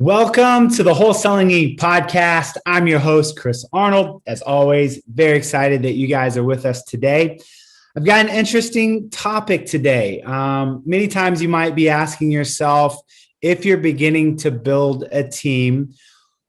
Welcome to the Wholesaling podcast. I'm your host, Chris Arnold. As always, very excited that you guys are with us today. I've got an interesting topic today. Many times you might be asking yourself, if you're beginning to build a team,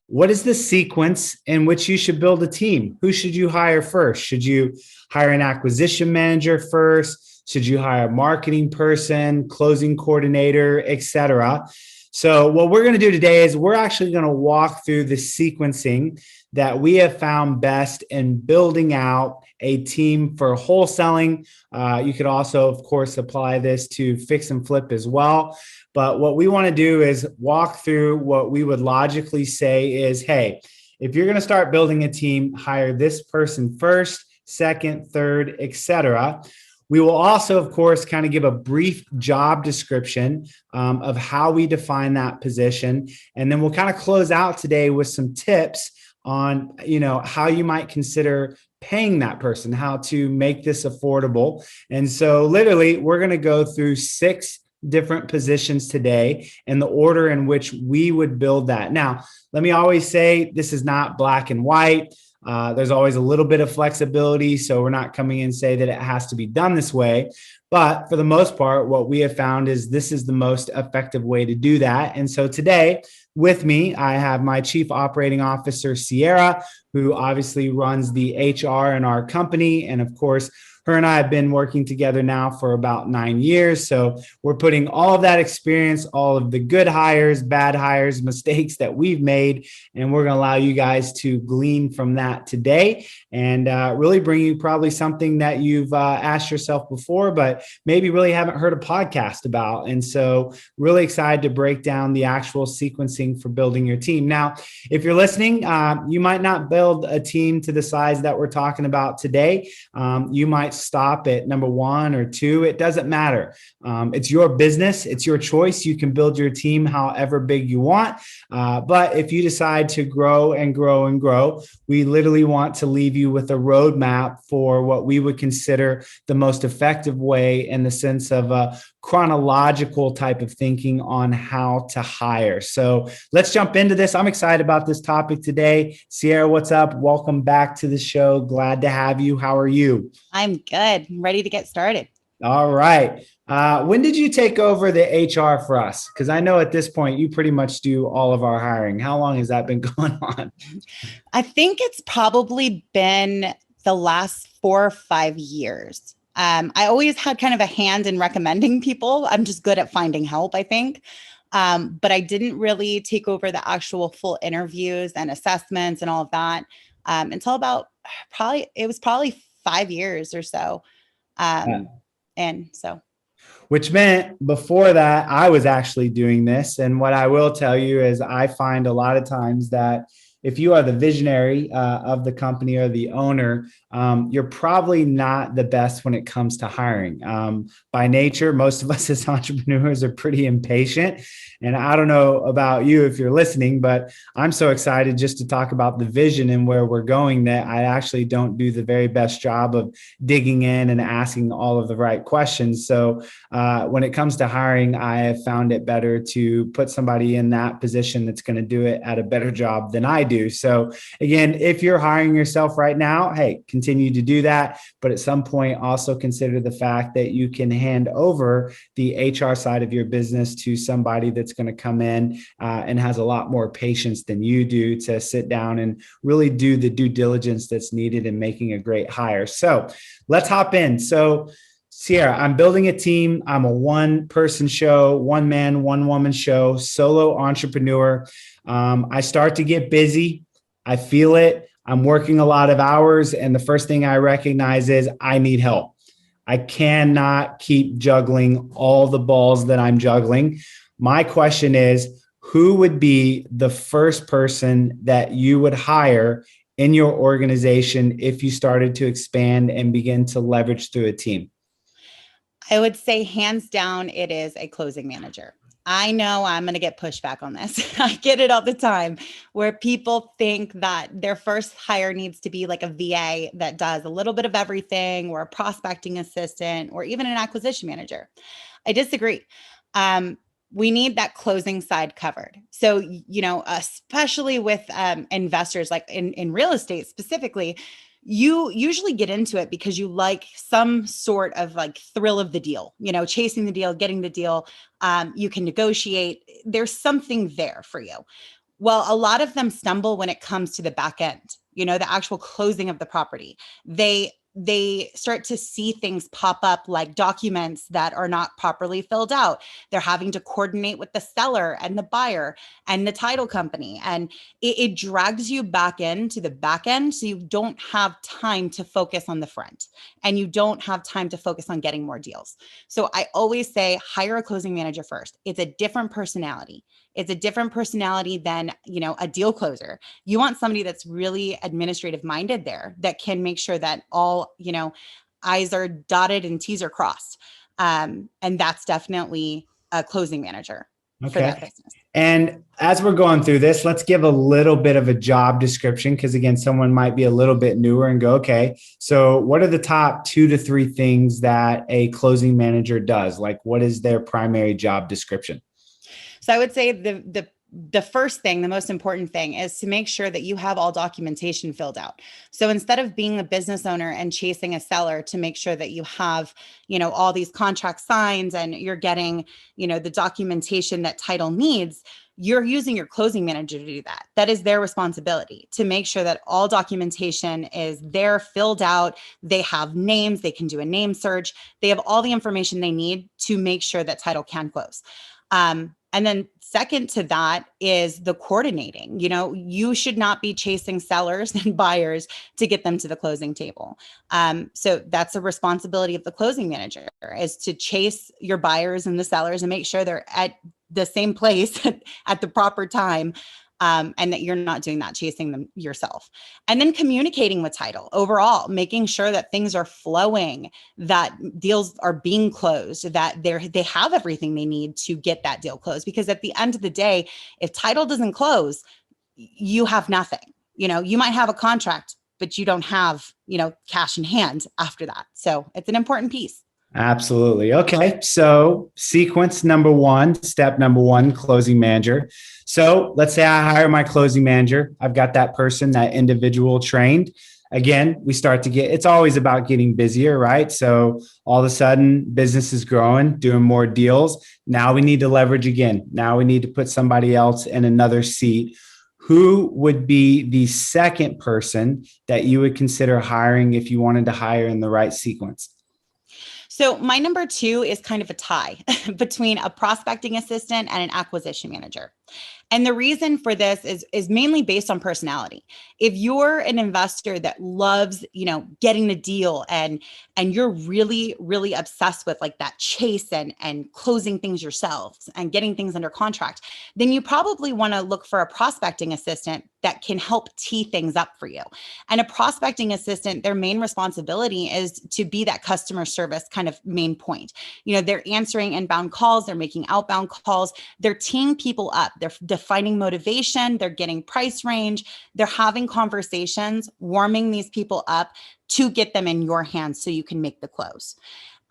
what is the sequence in which you should build a team? Who should you hire first? Should you hire an acquisition manager first? Should you hire a marketing person, closing coordinator, etc.? So what we're going to do today is we're actually going to walk through the sequencing that we have found best in building out a team for wholesaling. You could also, of course, apply this to fix and flip as well. But what we want to do is walk through what we would logically say is, hey, if you're going to start building a team, hire this person first, second, third, etc. We will also, of course, kind of give a brief job description of how we define that position. And then we'll kind of close out today with some tips on, how you might consider paying that person, how to make this affordable. And so literally, we're going to go through 6 different positions today in the order in which we would build that. Now, let me always say this is not black and white. There's always a little bit of flexibility. So we're not coming in and say that it has to be done this way. But for the most part, what we have found is this is the most effective way to do that. And so today with me, I have my Chief Operating Officer, Cierra, who obviously runs the HR in our company. And of course, her and I have been working together now for about 9 years. So we're putting all of that experience, all of the good hires, bad hires, mistakes that we've made, and we're going to allow you guys to glean from that today and really bring you probably something that you've asked yourself before, but maybe really haven't heard a podcast about. And so really excited to break down the actual sequencing for building your team. Now, if you're listening, you might not build a team to the size that we're talking about today. You might stop at number 1 or 2. It doesn't matter. It's your business. It's your choice. You can build your team however big you want. But if you decide to grow and grow and grow, we literally want to leave you with a roadmap for what we would consider the most effective way in the sense of a chronological type of thinking on how to hire. So let's jump into this. I'm excited about this topic today. Cierra, what's up? Welcome back to the show. Glad to have you. How are you? I'm good. I'm ready to get started. All right. When did you take over the HR for us? Because I know at this point, you pretty much do all of our hiring. How long has that been going on? I think it's probably been the last 4 or 5 years. I always had kind of a hand in recommending people. I'm just good at finding help, I think. But I didn't really take over the actual full interviews and assessments and all of that until about probably 5 years or so. And so. Which meant before that, I was actually doing this. And what I will tell you is I find a lot of times that if you are the visionary of the company or the owner, you're probably not the best when it comes to hiring. By nature, most of us as entrepreneurs are pretty impatient. And I don't know about you if you're listening, but I'm so excited just to talk about the vision and where we're going that I actually don't do the very best job of digging in and asking all of the right questions. So when it comes to hiring, I have found it better to put somebody in that position that's going to do it at a better job than I do. So again, if you're hiring yourself right now, hey, continue to do that. But at some point, also consider the fact that you can hand over the HR side of your business to somebody that's going to come in and has a lot more patience than you do to sit down and really do the due diligence that's needed in making a great hire. So let's hop in. So Cierra, I'm building a team. I'm a one-person show, one man, one woman show, solo entrepreneur. I start to get busy. I feel it. I'm working a lot of hours. And the first thing I recognize is I need help. I cannot keep juggling all the balls that I'm juggling. My question is, who would be the first person that you would hire in your organization if you started to expand and begin to leverage through a team? I would say hands down, it is a closing manager. I know I'm going to get pushback on this. I get it all the time where people think that their first hire needs to be like a VA that does a little bit of everything, or a prospecting assistant, or even an acquisition manager. I disagree. we need that closing side covered. So, especially with investors, like in real estate specifically, you usually get into it because you like some sort of like thrill of the deal, chasing the deal, getting the deal. You can negotiate. There's something there for you. Well, a lot of them stumble when it comes to the back end, the actual closing of the property. They start to see things pop up like documents that are not properly filled out. They're having to coordinate with the seller and the buyer and the title company. And it drags you back into the back end. So you don't have time to focus on the front, and you don't have time to focus on getting more deals. So I always say, hire a closing manager first. It's a different personality. It's a different personality than, a deal closer. You want somebody that's really administrative minded there, that can make sure that all, I's are dotted and T's are crossed. And that's definitely a closing manager for that business. And as we're going through this, let's give a little bit of a job description, because again, someone might be a little bit newer and go, okay, so what are the top 2 to 3 things that a closing manager does? Like, what is their primary job description? So I would say the first thing, the most important thing, is to make sure that you have all documentation filled out. So instead of being a business owner and chasing a seller to make sure that you have, all these contracts signed and you're getting, the documentation that title needs, you're using your closing manager to do that. That is their responsibility, to make sure that all documentation is there, filled out. They have names, they can do a name search. They have all the information they need to make sure that title can close. And then second to that is the coordinating. You should not be chasing sellers and buyers to get them to the closing table. So that's a responsibility of the closing manager, is to chase your buyers and the sellers and make sure they're at the same place at the proper time. And that you're not doing that, chasing them yourself. And then communicating with title overall, making sure that things are flowing, that deals are being closed, that they have everything they need to get that deal closed. Because at the end of the day, if title doesn't close, you have nothing. You might have a contract, but you don't have, cash in hand after that. So it's an important piece. Absolutely. Okay. So sequence number 1, step number 1, closing manager. So let's say I hire my closing manager. I've got that person, that individual trained. Again, we start to it's always about getting busier, right? So all of a sudden business is growing, doing more deals. Now we need to leverage again. Now we need to put somebody else in another seat. Who would be the second person that you would consider hiring if you wanted to hire in the right sequence? So my number 2 is kind of a tie between a prospecting assistant and an acquisition manager. And the reason for this is mainly based on personality. If you're an investor that loves, getting the deal and you're really, really obsessed with like that chase and closing things yourselves and getting things under contract, then you probably want to look for a prospecting assistant that can help tee things up for you. And a prospecting assistant, their main responsibility is to be that customer service kind of main point. They're answering inbound calls, they're making outbound calls, they're teeing people up, they're defining motivation, they're getting price range, they're having conversations, warming these people up to get them in your hands so you can make the close.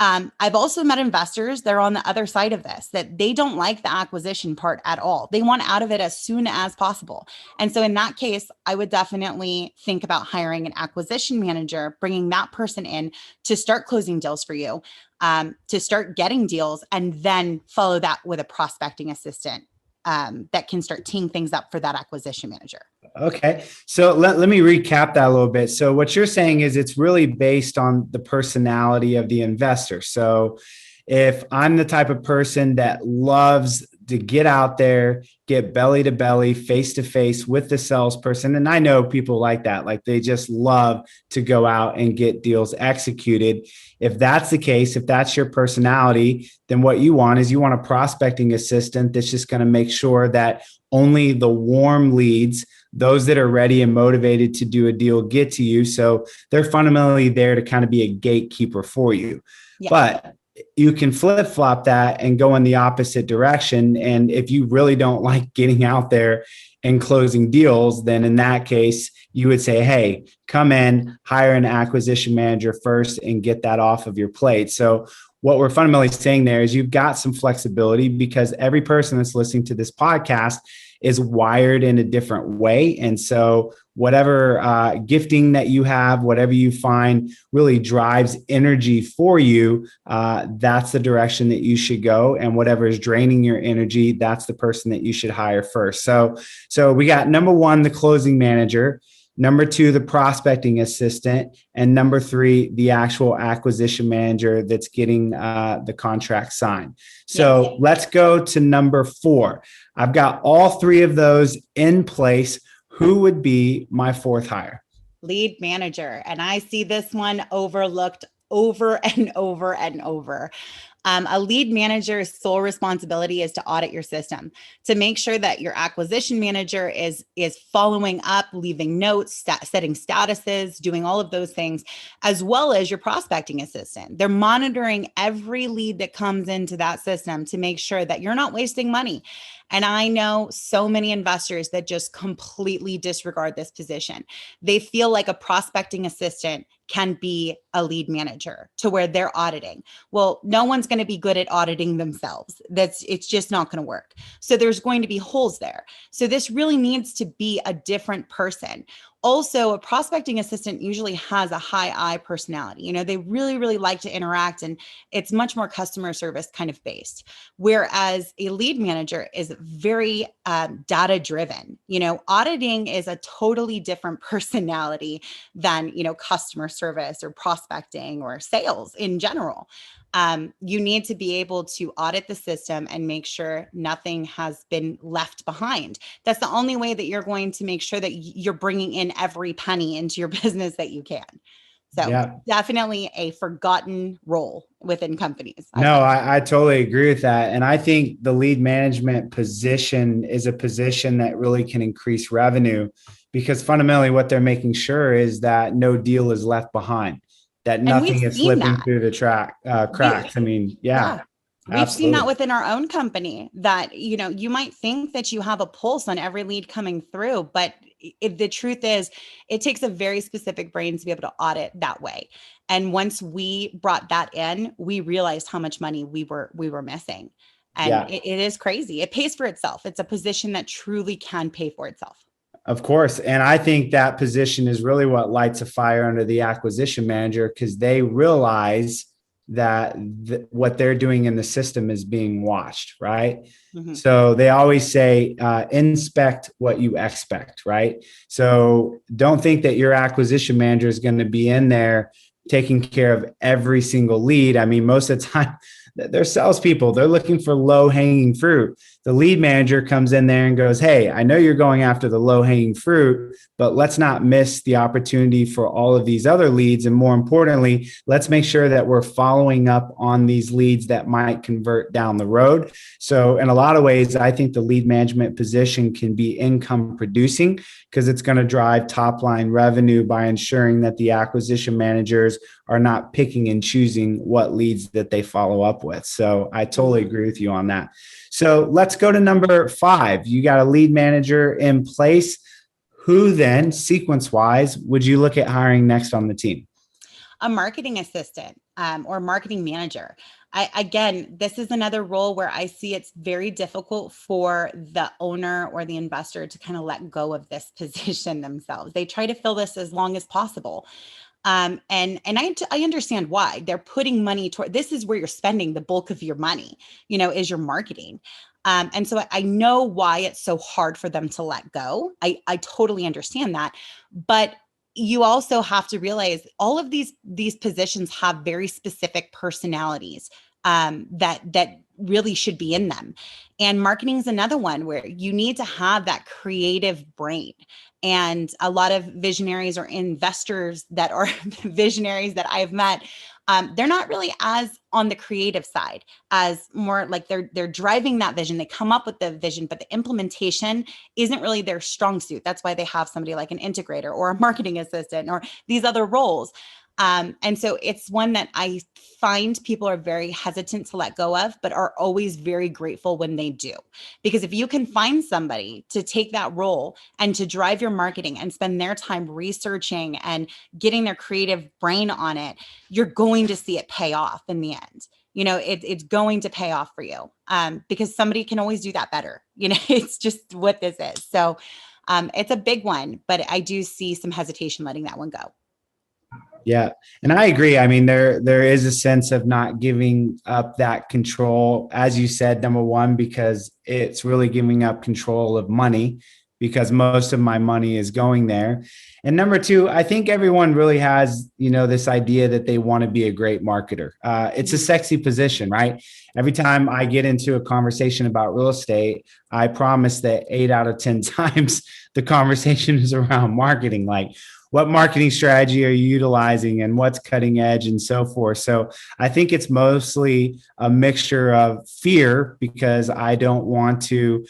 I've also met investors that are on the other side of this, that they don't like the acquisition part at all. They want out of it as soon as possible. And so in that case, I would definitely think about hiring an acquisition manager, bringing that person in to start closing deals for you, to start getting deals, and then follow that with a prospecting assistant that can start teeing things up for that acquisition manager. Okay. So let me recap that a little bit. So what you're saying is it's really based on the personality of the investor. So if I'm the type of person that loves to get out there, get belly to belly, face to face with the salesperson, and I know people like that, like they just love to go out and get deals executed. If that's the case, if that's your personality, then what you want is you want a prospecting assistant that's just going to make sure that only the warm leads, those that are ready and motivated to do a deal, get to you. So they're fundamentally there to kind of be a gatekeeper for you. Yeah. But you can flip-flop that and go in the opposite direction. And if you really don't like getting out there and closing deals, then in that case, you would say, hey, come in, hire an acquisition manager first and get that off of your plate. So what we're fundamentally saying there is you've got some flexibility because every person that's listening to this podcast is wired in a different way. And so whatever gifting that you have, whatever you find really drives energy for you, that's the direction that you should go. And whatever is draining your energy, that's the person that you should hire first. So we got number one, the closing manager. Number two, the prospecting assistant. And number three, the actual acquisition manager that's getting the contract signed. So let's go to number four. I've got all three of those in place. Who would be my fourth hire? Lead manager. And I see this one overlooked over and over and over. A lead manager's sole responsibility is to audit your system, to make sure that your acquisition manager is following up, leaving notes, setting statuses, doing all of those things, as well as your prospecting assistant. They're monitoring every lead that comes into that system to make sure that you're not wasting money. And I know so many investors that just completely disregard this position. They feel like a prospecting assistant can be a lead manager to where they're auditing. Well, no one's going to be good at auditing themselves. It's just not going to work. So there's going to be holes there. So this really needs to be a different person. Also, a prospecting assistant usually has a high I personality. They really, really like to interact, and it's much more customer service kind of based. Whereas a lead manager is very data driven. Auditing is a totally different personality than, customer service or prospecting or sales in general. You need to be able to audit the system and make sure nothing has been left behind. That's the only way that you're going to make sure that you're bringing in every penny into your business that you can. So definitely a forgotten role within companies. I totally agree with that. And I think the lead management position is a position that really can increase revenue because fundamentally what they're making sure is that no deal is left behind, that nothing is slipping through the cracks. We've seen that within our own company that, you might think that you have a pulse on every lead coming through, but the truth is it takes a very specific brain to be able to audit that way. And once we brought that in, we realized how much money we were missing. And it is crazy. It pays for itself. It's a position that truly can pay for itself. Of course. And I think that position is really what lights a fire under the acquisition manager because they realize that what they're doing in the system is being watched, right? Mm-hmm. So they always say, inspect what you expect, right? So don't think that your acquisition manager is going to be in there taking care of every single lead. Most of the time, they're salespeople. They're looking for low-hanging fruit. The lead manager comes in there and goes, hey, I know you're going after the low-hanging fruit, but let's not miss the opportunity for all of these other leads. And more importantly, let's make sure that we're following up on these leads that might convert down the road. So in a lot of ways, I think the lead management position can be income producing because it's going to drive top-line revenue by ensuring that the acquisition managers are not picking and choosing what leads that they follow up with. So I totally agree with you on that. So let's go to number 5. You got a lead manager in place. Who then, sequence-wise, would you look at hiring next on the team? A marketing assistant or marketing manager. Again, this is another role where I see it's very difficult for the owner or the investor to kind of let go of this position themselves. They try to fill this as long as possible. And I understand why. They're putting money toward, this is where you're spending the bulk of your money, is your marketing. And so I know why it's so hard for them to let go. I totally understand that. But you also have to realize all of these positions have very specific personalities that really should be in them. And marketing is another one where you need to have that creative brain. And a lot of visionaries or investors that are visionaries that I've met, they're not really as on the creative side, as more like they're driving that vision. They come up with the vision, but the implementation isn't really their strong suit. That's why they have somebody like an integrator or a marketing assistant or these other roles. And so it's one that I find people are very hesitant to let go of, but are always very grateful when they do. Because if you can find somebody to take that role and to drive your marketing and spend their time researching and getting their creative brain on it, you're going to see it pay off in the end. it's going to pay off for you, because somebody can always do that better. It's just what this is. So it's a big one, but I do see some hesitation letting that one go. Yeah. And I agree. I mean, there is a sense of not giving up that control, as you said, number one, because it's really giving up control of money, because most of my money is going there. And number two, I think everyone really has, this idea that they want to be a great marketer. It's a sexy position, right? Every time I get into a conversation about real estate, I promise that 8 out of 10 times the conversation is around marketing. Like, what marketing strategy are you utilizing and what's cutting edge and so forth. So I think it's mostly a mixture of fear, because I don't want to,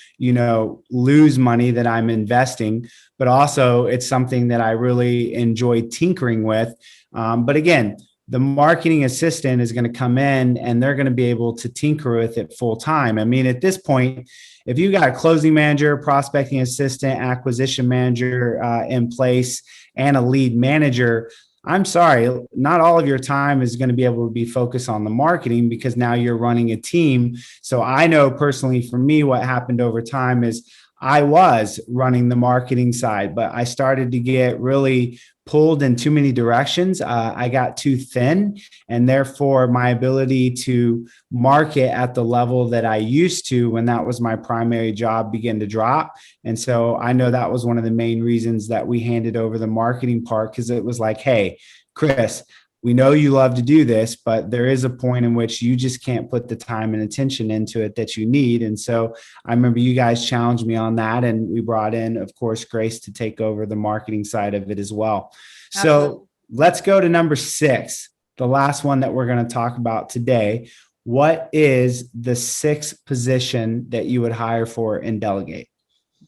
lose money that I'm investing, but also it's something that I really enjoy tinkering with. But again, the marketing assistant is going to come in and they're going to be able to tinker with it full time. I mean, at this point, if you got a closing manager, prospecting assistant, acquisition manager in place, and a lead manager, I'm sorry, not all of your time is going to be able to be focused on the marketing, because now you're running a team. So I know personally for me, what happened over time is I was running the marketing side, but I started to get really pulled in too many directions. I got too thin, and therefore my ability to market at the level that I used to when that was my primary job began to drop. And so I know that was one of the main reasons that we handed over the marketing part, because it was like, hey, Chris, we know you love to do this, but there is a point in which you just can't put the time and attention into it that you need. And so I remember you guys challenged me on that, and we brought in, of course, Grace to take over the marketing side of it as well. So let's go to number 6, the last one that we're going to talk about today. What is the 6th position that you would hire for in Delegate?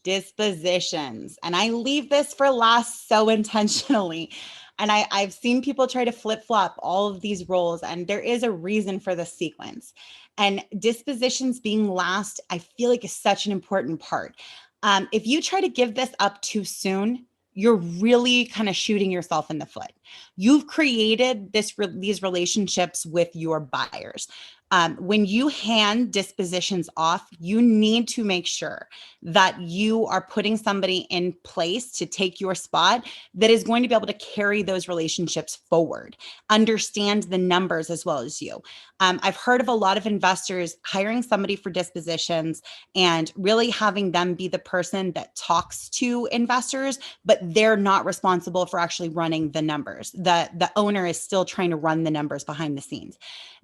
Dispositions. And I leave this for last so intentionally. And I've seen people try to flip-flop all of these roles, and there is a reason for the sequence. And dispositions being last, I feel like, is such an important part. If you try to give this up too soon, you're really kind of shooting yourself in the foot. You've created these relationships with your buyers. When you hand dispositions off, you need to make sure that you are putting somebody in place to take your spot that is going to be able to carry those relationships forward, understand the numbers as well as you. I've heard of a lot of investors hiring somebody for dispositions and really having them be the person that talks to investors, but they're not responsible for actually running the numbers. The owner is still trying to run the numbers behind the scenes.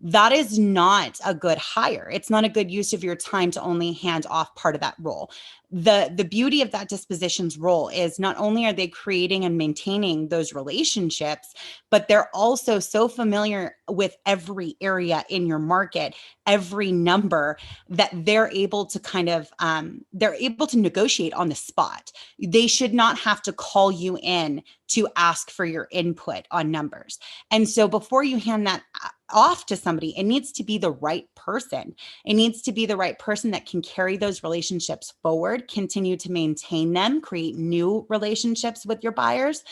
That is not a good hire. It's not a good use of your time to only hand off part of that role. The beauty of that dispositions role is not only are they creating and maintaining those relationships, but they're also so familiar with every area in your market, every number, that they're able to they're able to negotiate on the spot. They should not have to call you in to ask for your input on numbers. And so before you hand that off to somebody, it needs to be the right person. It needs to be the right person that can carry those relationships forward, continue to maintain them, create new relationships with your buyers.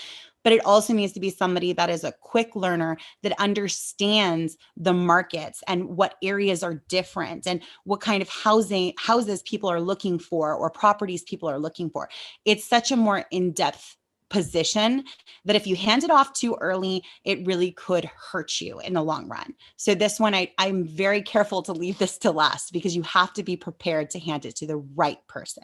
But it also needs to be somebody that is a quick learner, that understands the markets and what areas are different and what kind of houses people are looking for or properties people are looking for. It's such a more in-depth position that if you hand it off too early, it really could hurt you in the long run. So this one, I'm very careful to leave this to last, because you have to be prepared to hand it to the right person.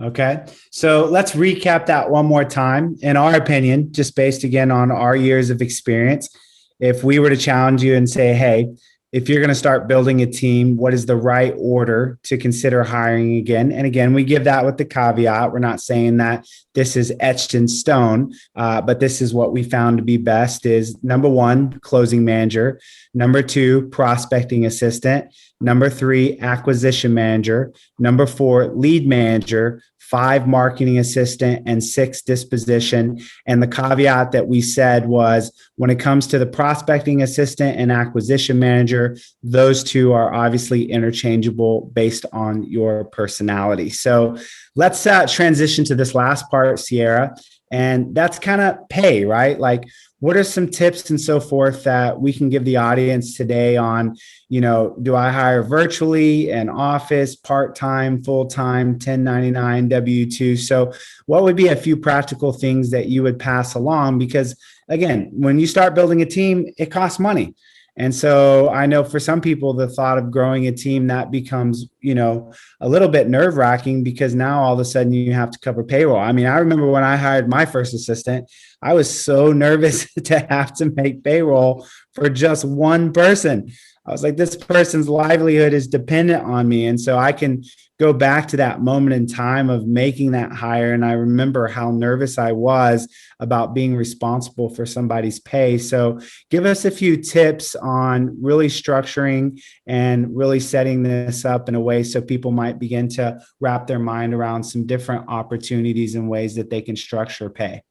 Okay. So let's recap that one more time. In our opinion, just based again on our years of experience, if we were to challenge you and say, hey, if you're going to start building a team, what is the right order to consider hiring again? And again, we give that with the caveat. We're not saying that this is etched in stone, but this is what we found to be best is number 1, closing manager. Number 2, prospecting assistant. Number 3, acquisition manager. Number 4, lead manager. 5, marketing assistant, and 6, disposition. And the caveat that we said was when it comes to the prospecting assistant and acquisition manager, those two are obviously interchangeable based on your personality. So let's transition to this last part, Cierra. And that's kind of pay, right? Like, what are some tips and so forth that we can give the audience today on, do I hire virtually, in office, part-time, full-time, 1099, W-2? So what would be a few practical things that you would pass along? Because again, when you start building a team, it costs money. And so I know for some people, the thought of growing a team, that becomes, a little bit nerve wracking, because now all of a sudden you have to cover payroll. I mean, I remember when I hired my first assistant, I was so nervous to have to make payroll for just one person. I was like, this person's livelihood is dependent on me. And so I can go back to that moment in time of making that hire. And I remember how nervous I was about being responsible for somebody's pay. So give us a few tips on really structuring and really setting this up in a way so people might begin to wrap their mind around some different opportunities and ways that they can structure pay.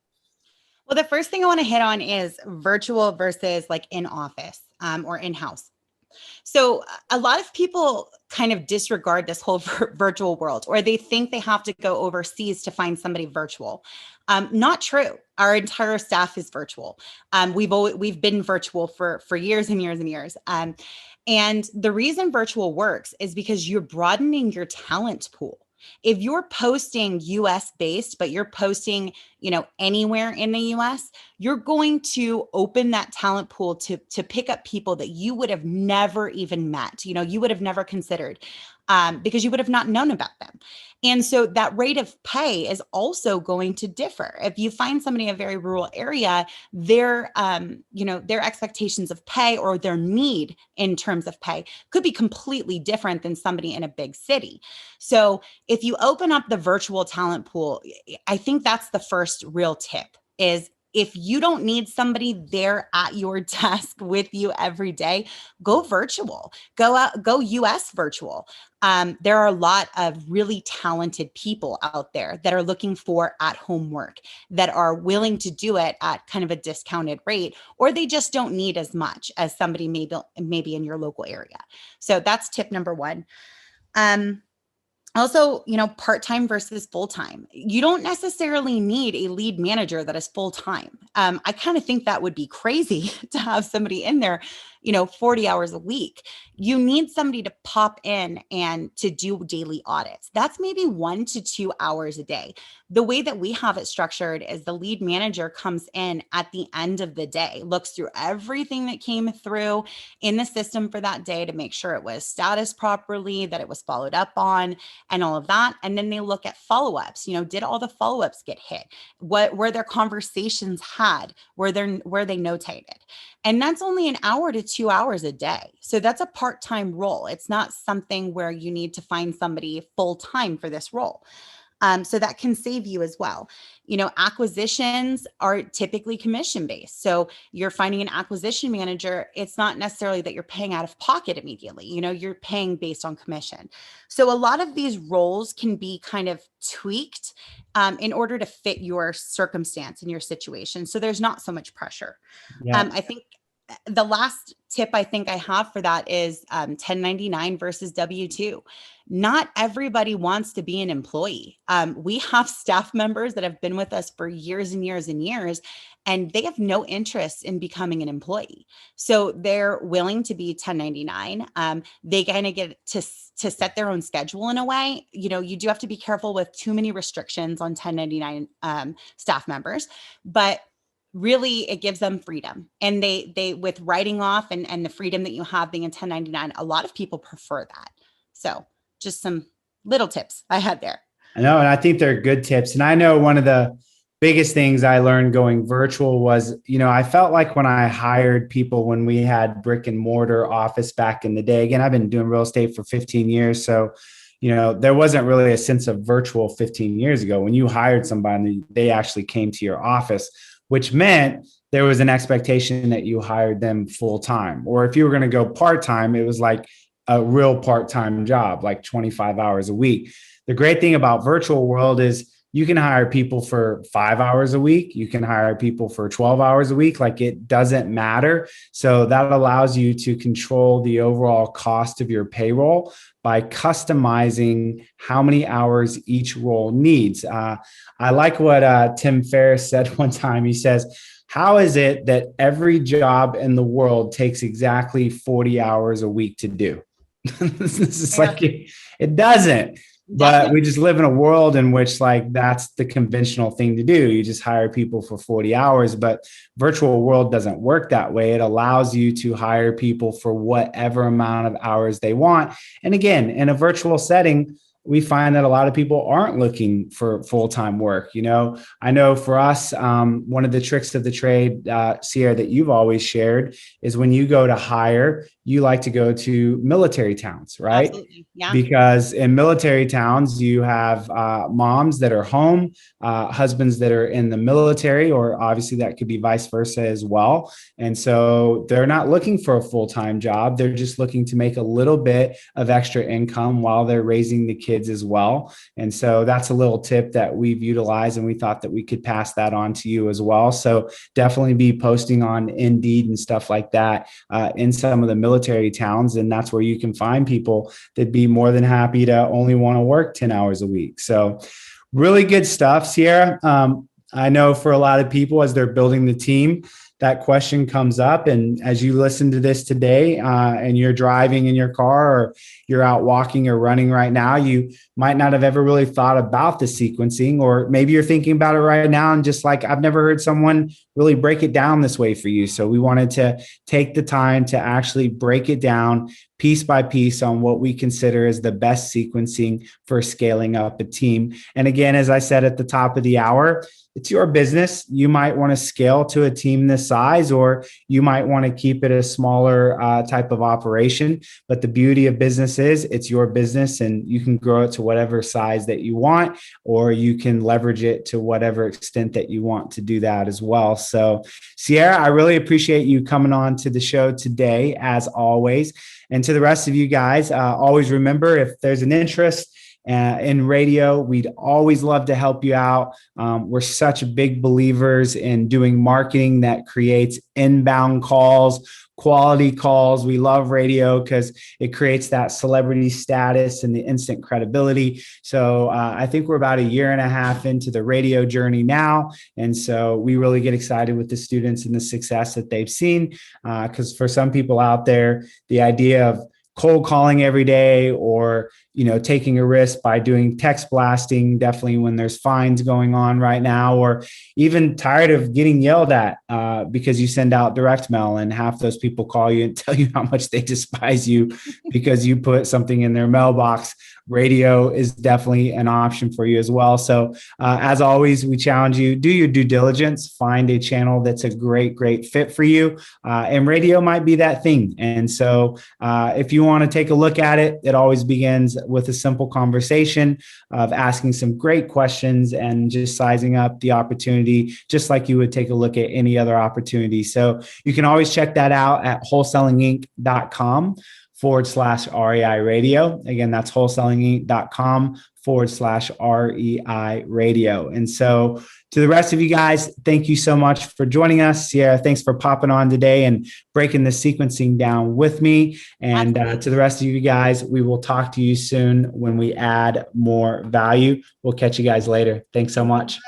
Well, the first thing I want to hit on is virtual versus like in office or in-house. So a lot of people kind of disregard this whole virtual world, or they think they have to go overseas to find somebody virtual. Not true. Our entire staff is virtual. We've been virtual for years and years and years. And the reason virtual works is because you're broadening your talent pool. If you're posting US based, but you're posting, anywhere in the US, you're going to open that talent pool to pick up people that you would have never even met, you would have never considered, because you would have not known about them. And so that rate of pay is also going to differ. If you find somebody in a very rural area, their expectations of pay or their need in terms of pay could be completely different than somebody in a big city. So if you open up the virtual talent pool, I think that's the first real tip is, if you don't need somebody there at your desk with you every day, go virtual, go US virtual. There are a lot of really talented people out there that are looking for at-home work, that are willing to do it at kind of a discounted rate, or they just don't need as much as somebody maybe in your local area. So that's tip number one. Also, part-time versus full-time. You don't necessarily need a lead manager that is full-time. I kind of think that would be crazy to have somebody in there, 40 hours a week. You need somebody to pop in and to do daily audits. That's maybe 1 to 2 hours a day. The way that we have it structured is the lead manager comes in at the end of the day, looks through everything that came through in the system for that day to make sure it was status properly, that it was followed up on, and all of that. And then they look at follow-ups. Did all the follow-ups get hit? What were their conversations had? Were they notated? And that's only 1 hour to 2 hours a day. So that's a part-time role. It's not something where you need to find somebody full-time for this role. So that can save you as well. Acquisitions are typically commission-based. So you're finding an acquisition manager. It's not necessarily that you're paying out of pocket immediately. You're paying based on commission. So a lot of these roles can be kind of tweaked in order to fit your circumstance and your situation. So there's not so much pressure. Yeah. I think the last tip I think I have for that is 1099 versus W-2. Not everybody wants to be an employee. We have staff members that have been with us for years and years and years, and they have no interest in becoming an employee. So they're willing to be 1099. They kind of get to set their own schedule in a way. You do have to be careful with too many restrictions on 1099 staff members, but really it gives them freedom. And they with writing off and the freedom that you have being a 1099, a lot of people prefer that. So just some little tips I had there. I know, and I think they're good tips. And I know one of the biggest things I learned going virtual was, I felt like when I hired people, when we had brick and mortar office back in the day, again, I've been doing real estate for 15 years. So, there wasn't really a sense of virtual 15 years ago. When you hired somebody, they actually came to your office, which meant there was an expectation that you hired them full time. Or if you were going to go part time, it was like a real part-time job, like 25 hours a week. The great thing about virtual world is you can hire people for 5 hours a week. You can hire people for 12 hours a week. Like, it doesn't matter. So that allows you to control the overall cost of your payroll, by customizing how many hours each role needs. I like what Tim Ferriss said one time. He says, how is it that every job in the world takes exactly 40 hours a week to do? This is like, it doesn't. But we just live in a world in which like that's the conventional thing to do. You just hire people for 40 hours, but virtual world doesn't work that way. It allows you to hire people for whatever amount of hours they want. And again, in a virtual setting, we find that a lot of people aren't looking for full-time work. I know for us, one of the tricks of the trade, Cierra, that you've always shared is when you go to hire, you like to go to military towns, right? Absolutely. Yeah. Because in military towns, you have moms that are home, husbands that are in the military, or obviously that could be vice versa as well. And so they're not looking for a full-time job. They're just looking to make a little bit of extra income while they're raising the kids as well. And so that's a little tip that we've utilized, and we thought that we could pass that on to you as well. So definitely be posting on Indeed and stuff like that in some of the military towns. And that's where you can find people that'd be more than happy to only want to work 10 hours a week. So really good stuff, Cierra. I know for a lot of people as they're building the team, that question comes up. And as you listen to this today and you're driving in your car or you're out walking or running right now, you might not have ever really thought about the sequencing, or maybe you're thinking about it right now and just like, I've never heard someone really break it down this way for you. So we wanted to take the time to actually break it down piece by piece on what we consider as the best sequencing for scaling up a team. And again, as I said at the top of the hour, it's your business. You might want to scale to a team this size, or you might want to keep it a smaller type of operation. But the beauty of business is it's your business, and you can grow it to whatever size that you want, or you can leverage it to whatever extent that you want to do that as well. So, Cierra, I really appreciate you coming on to the show today, as always. And to the rest of you guys, always remember, if there's an interest in radio, we'd always love to help you out. We're such big believers in doing marketing that creates inbound calls, quality calls. We love radio because it creates that celebrity status and the instant credibility. So I think we're about 1.5 years into the radio journey now. And so we really get excited with the students and the success that they've seen. Because for some people out there, the idea of cold calling every day, or taking a risk by doing text blasting, definitely when there's fines going on right now, or even tired of getting yelled at because you send out direct mail and half those people call you and tell you how much they despise you because you put something in their mailbox. Radio is definitely an option for you as well. So as always, we challenge you, do your due diligence, find a channel that's a great fit for you. And radio might be that thing. And so if you want to take a look at it, it always begins with a simple conversation of asking some great questions and just sizing up the opportunity, just like you would take a look at any other opportunity. So you can always check that out at wholesalinginc.com/REI radio. Again, that's wholesalinginc.com/REI radio. And so to the rest of you guys, thank you so much for joining us. Cierra, thanks for popping on today and breaking the sequencing down with me. And to the rest of you guys, we will talk to you soon when we add more value. We'll catch you guys later. Thanks so much.